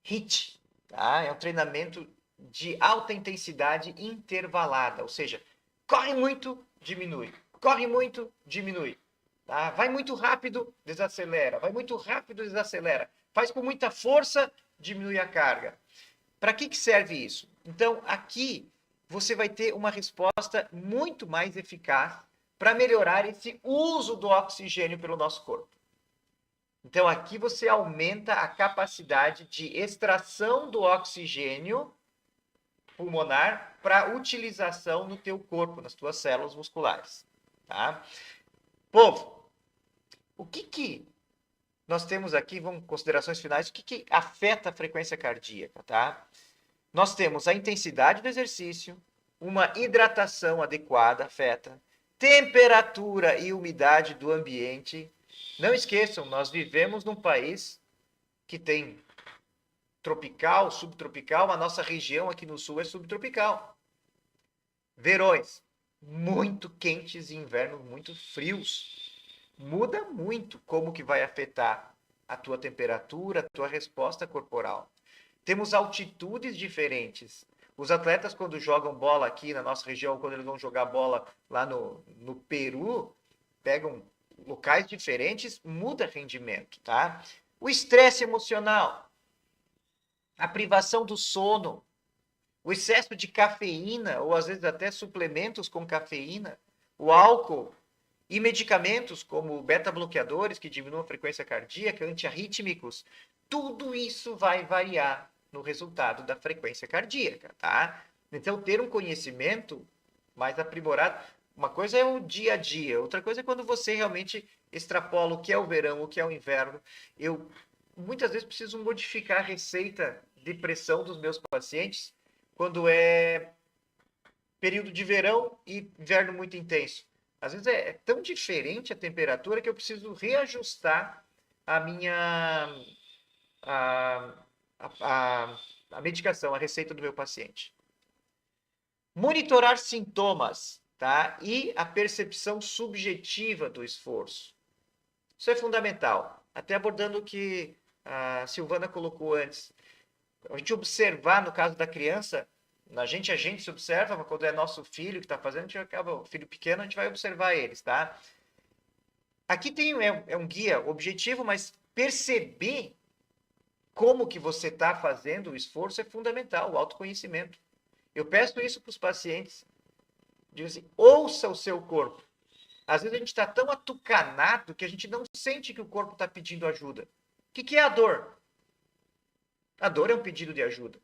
Speaker 1: HIIT, tá? É um treinamento de alta intensidade intervalada, ou seja, corre muito, diminui. Corre muito, diminui. Tá? Vai muito rápido, desacelera. Vai muito rápido, desacelera. Faz com muita força, diminui a carga. Para que serve isso? Então, aqui você vai ter uma resposta muito mais eficaz para melhorar esse uso do oxigênio pelo nosso corpo. Então, aqui você aumenta a capacidade de extração do oxigênio pulmonar para utilização no teu corpo, nas tuas células musculares. Tá? Povo, o que nós temos aqui, vamos considerações finais, o que afeta a frequência cardíaca, tá? Nós temos a intensidade do exercício, uma hidratação adequada afeta, temperatura e umidade do ambiente. Não esqueçam, nós vivemos num país que tem tropical, subtropical, a nossa região aqui no sul é subtropical. Verões muito quentes e invernos muito frios. Muda muito como que vai afetar a tua temperatura, a tua resposta corporal. Temos altitudes diferentes. Os atletas, quando jogam bola aqui na nossa região, quando eles vão jogar bola lá no Peru, pegam locais diferentes, muda rendimento, tá? O estresse emocional, a privação do sono, o excesso de cafeína, ou às vezes até suplementos com cafeína, o álcool e medicamentos como beta-bloqueadores, que diminuem a frequência cardíaca, antiarrítmicos, tudo isso vai variar no resultado da frequência cardíaca, tá? Então, ter um conhecimento mais aprimorado, uma coisa é o dia a dia, outra coisa é quando você realmente extrapola o que é o verão, o que é o inverno. Eu, muitas vezes, preciso modificar a receita de pressão dos meus pacientes quando é período de verão e inverno muito intenso. Às vezes é tão diferente a temperatura que eu preciso reajustar a minha a, a medicação, a receita do meu paciente. Monitorar sintomas, tá? E a percepção subjetiva do esforço. Isso é fundamental. Até abordando o que a Silvana colocou antes. A gente observar, no caso da criança, a gente se observa, mas quando é nosso filho que está fazendo, a gente acaba, o filho pequeno, a gente vai observar eles, tá? Aqui tem um guia objetivo, mas perceber como que você está fazendo o esforço é fundamental, o autoconhecimento. Eu peço isso para os pacientes, digo assim, ouça o seu corpo. Às vezes a gente está tão atucanado que a gente não sente que o corpo está pedindo ajuda. O que é a dor? A dor é um pedido de ajuda.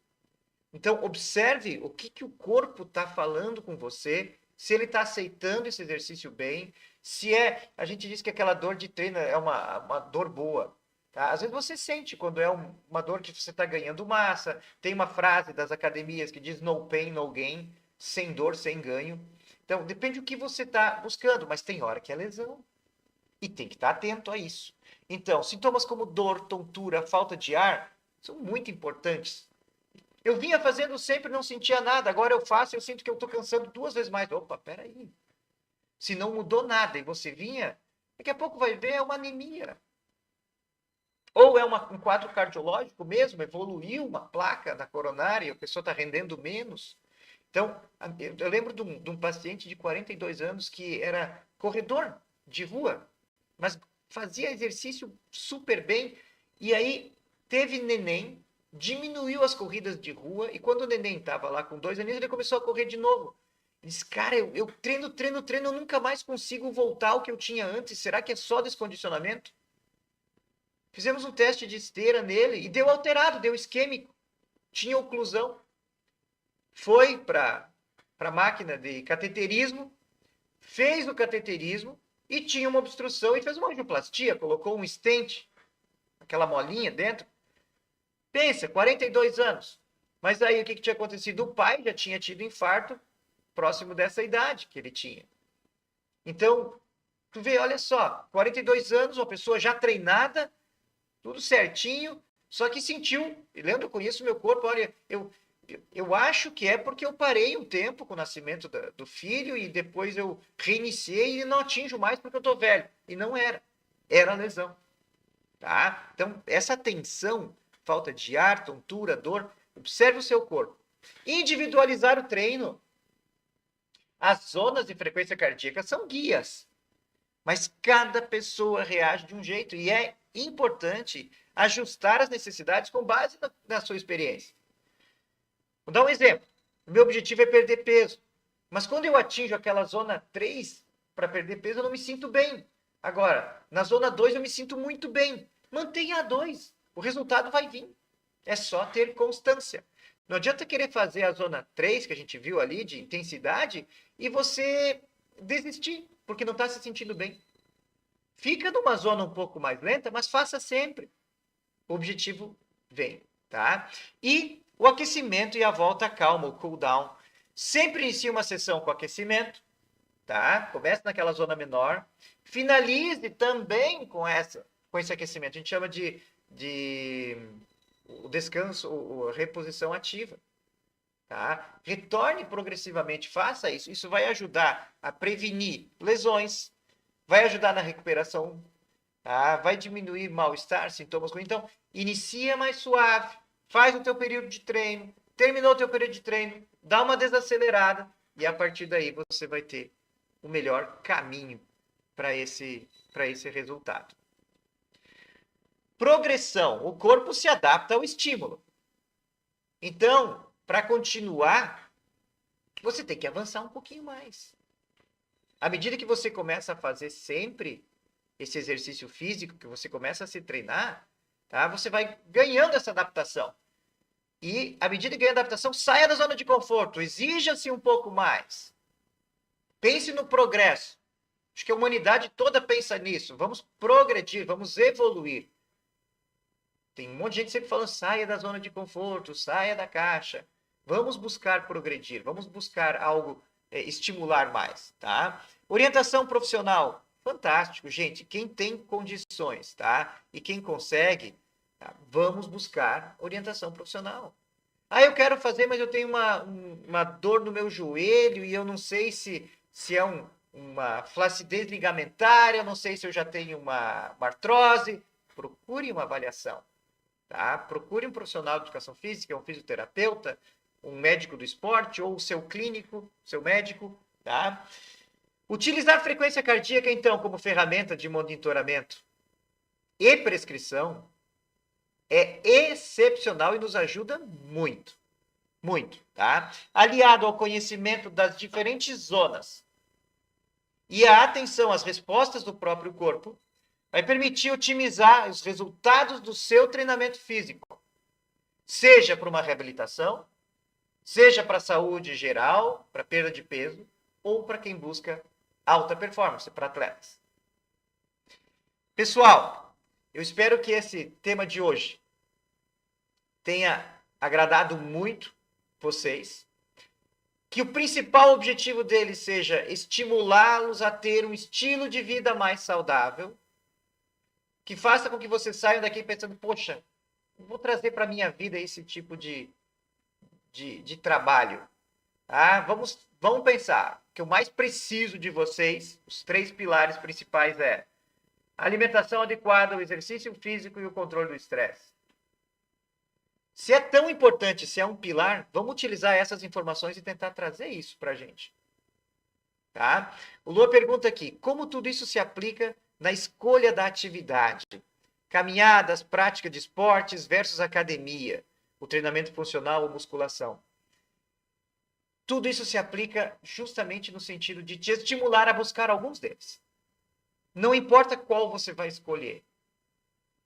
Speaker 1: Então, observe o que o corpo está falando com você, se ele está aceitando esse exercício bem, se é... A gente diz que aquela dor de treino é uma dor boa. Tá? Às vezes você sente quando é uma dor que você está ganhando massa. Tem uma frase das academias que diz no pain, no gain. Sem dor, sem ganho. Então, depende do que você está buscando, mas tem hora que é lesão. E tem que estar atento a isso. Então, sintomas como dor, tontura, falta de ar, são muito importantes. Eu vinha fazendo sempre, não sentia nada. Agora eu faço e eu sinto que eu estou cansando 2 vezes mais. Opa, peraí. Se não mudou nada e você vinha, daqui a pouco vai ver, é uma anemia. Ou é um quadro cardiológico mesmo, evoluiu uma placa da coronária e a pessoa está rendendo menos. Então, eu lembro de um paciente de 42 anos que era corredor de rua, mas fazia exercício super bem. E aí teve neném, diminuiu as corridas de rua, e quando o neném estava lá com 2 aninhos, ele começou a correr de novo. Ele disse, cara, eu treino, eu nunca mais consigo voltar ao que eu tinha antes. Será que é só descondicionamento? Fizemos um teste de esteira nele e deu alterado, deu isquêmico. Tinha oclusão. Foi para a máquina de cateterismo, fez o cateterismo e tinha uma obstrução e fez uma angioplastia, colocou um stent, aquela molinha dentro. Pensa, 42 anos. Mas aí o que tinha acontecido? O pai já tinha tido infarto próximo dessa idade que ele tinha. Então, tu vê, olha só, 42 anos, uma pessoa já treinada, tudo certinho, só que sentiu, e lembra, eu conheço meu corpo, olha, eu acho que é porque eu parei um tempo com o nascimento do filho e depois eu reiniciei e não atinjo mais porque eu estou velho. E não era. Era lesão. Tá? Então, essa tensão, falta de ar, tontura, dor, observe o seu corpo. Individualizar o treino. As zonas de frequência cardíaca são guias, mas cada pessoa reage de um jeito e é importante ajustar as necessidades com base na sua experiência. Vou dar um exemplo. O meu objetivo é perder peso. Mas quando eu atinjo aquela zona 3 para perder peso, eu não me sinto bem. Agora, na zona 2 eu me sinto muito bem. Mantenha a 2. O resultado vai vir. É só ter constância. Não adianta querer fazer a zona 3, que a gente viu ali, de intensidade, e você desistir, porque não está se sentindo bem. Fica numa zona um pouco mais lenta, mas faça sempre. O objetivo vem, tá? E o aquecimento e a volta calma, o cool down. Sempre inicie uma sessão com aquecimento, tá? Comece naquela zona menor. Finalize também com esse aquecimento. A gente chama de o descanso, a reposição ativa. Tá? Retorne progressivamente, faça isso. Isso vai ajudar a prevenir lesões, vai ajudar na recuperação, tá? Vai diminuir mal-estar, sintomas ruins. Então, inicia mais suave, faz o teu período de treino, terminou o teu período de treino, dá uma desacelerada e a partir daí você vai ter o melhor caminho para esse resultado. Progressão. O corpo se adapta ao estímulo. Então, para continuar, você tem que avançar um pouquinho mais. À medida que você começa a fazer sempre esse exercício físico, que você começa a se treinar, tá? Você vai ganhando essa adaptação. E, à medida que ganha adaptação, saia da zona de conforto, exija-se um pouco mais. Pense no progresso. Acho que a humanidade toda pensa nisso. Vamos progredir, vamos evoluir. Tem um monte de gente sempre falando, saia da zona de conforto, saia da caixa. Vamos buscar progredir, vamos buscar algo, estimular mais, tá? Orientação profissional, fantástico, gente. Quem tem condições, tá? E quem consegue, tá? Vamos buscar orientação profissional. Ah, eu quero fazer, mas eu tenho uma dor no meu joelho e eu não sei se é uma flacidez ligamentar, eu não sei se eu já tenho uma artrose. Procure uma avaliação. Tá? Procure um profissional de educação física, um fisioterapeuta, um médico do esporte ou o seu clínico, seu médico. Tá? Utilizar a frequência cardíaca, então, como ferramenta de monitoramento e prescrição é excepcional e nos ajuda muito. Muito. Tá? Aliado ao conhecimento das diferentes zonas e a atenção às respostas do próprio corpo vai permitir otimizar os resultados do seu treinamento físico, seja para uma reabilitação, seja para a saúde geral, para perda de peso, ou para quem busca alta performance, para atletas. Pessoal, eu espero que esse tema de hoje tenha agradado muito vocês, que o principal objetivo dele seja estimulá-los a ter um estilo de vida mais saudável, que faça com que vocês saiam daqui pensando, poxa, vou trazer para a minha vida esse tipo de trabalho. Ah, vamos pensar que o mais preciso de vocês, os 3 pilares principais é a alimentação adequada, o exercício físico e o controle do estresse. Se é tão importante, se é um pilar, vamos utilizar essas informações e tentar trazer isso para a gente. Tá? O Lua pergunta aqui, como tudo isso se aplica na escolha da atividade? Caminhadas, prática de esportes versus academia, o treinamento funcional ou musculação. Tudo isso se aplica justamente no sentido de te estimular a buscar alguns deles. Não importa qual você vai escolher.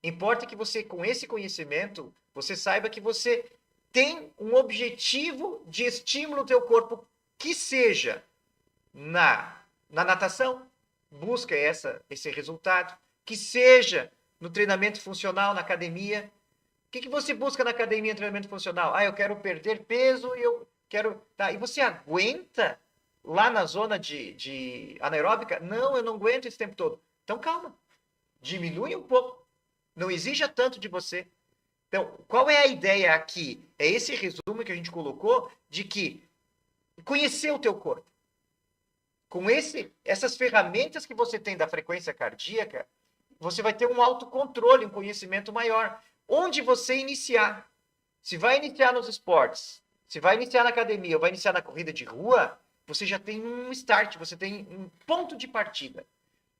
Speaker 1: Importa que você, com esse conhecimento, você saiba que você tem um objetivo de estímulo no teu corpo que seja na natação, busca esse resultado, que seja no treinamento funcional, na academia. O que você busca na academia, no treinamento funcional? Ah, eu quero perder peso e eu quero... Tá, e você aguenta lá na zona de anaeróbica? Não, eu não aguento esse tempo todo. Então, calma. Diminui um pouco. Não exija tanto de você. Então, qual é a ideia aqui? É esse resumo que a gente colocou de que conhecer o teu corpo. Com essas ferramentas que você tem da frequência cardíaca, você vai ter um autocontrole, um conhecimento maior. Onde você iniciar? Se vai iniciar nos esportes, se vai iniciar na academia ou vai iniciar na corrida de rua, você já tem um start, você tem um ponto de partida.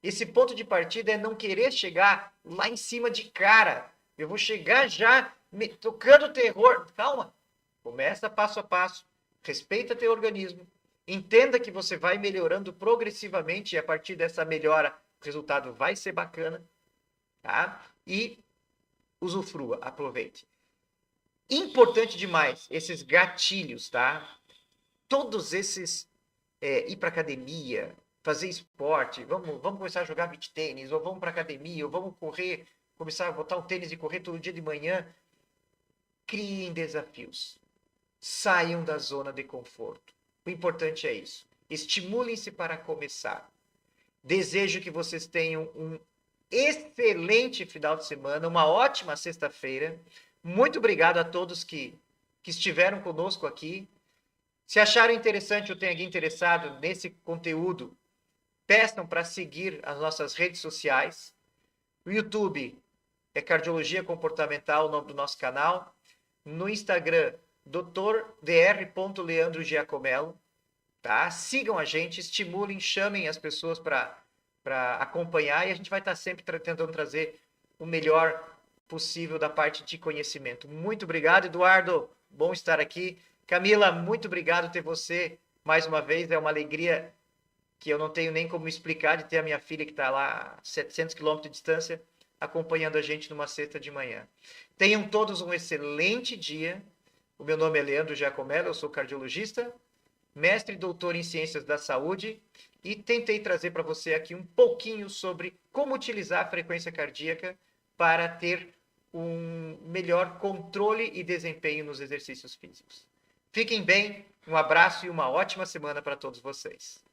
Speaker 1: Esse ponto de partida é não querer chegar lá em cima de cara. Eu vou chegar já tocando terror. Calma. Começa passo a passo. Respeita teu organismo. Entenda que você vai melhorando progressivamente e a partir dessa melhora o resultado vai ser bacana. Tá? E usufrua, aproveite. Importante demais, esses gatilhos, tá? Todos esses, ir para academia, fazer esporte, vamos começar a jogar beach tênis, ou vamos para academia, ou vamos correr, começar a botar um tênis e correr todo dia de manhã. Criem desafios. Saiam da zona de conforto. O importante é isso. Estimulem-se para começar. Desejo que vocês tenham um excelente final de semana, uma ótima sexta-feira. Muito obrigado a todos que estiveram conosco aqui. Se acharam interessante ou tem alguém interessado nesse conteúdo, peçam para seguir as nossas redes sociais. O YouTube é Cardiologia Comportamental, o nome do nosso canal. No Instagram, Dr. Giacomello. Tá? Sigam a gente, estimulem, chamem as pessoas para acompanhar e a gente vai estar sempre tentando trazer o melhor possível da parte de conhecimento. Muito obrigado, Eduardo. Bom estar aqui. Camila, muito obrigado ter você mais uma vez. É uma alegria que eu não tenho nem como explicar de ter a minha filha que está lá a 700 quilômetros de distância acompanhando a gente numa sexta de manhã. Tenham todos um excelente dia. O meu nome é Leandro Giacomello, eu sou cardiologista, mestre e doutor em Ciências da Saúde e tentei trazer para você aqui um pouquinho sobre como utilizar a frequência cardíaca para ter um melhor controle e desempenho nos exercícios físicos. Fiquem bem, um abraço e uma ótima semana para todos vocês.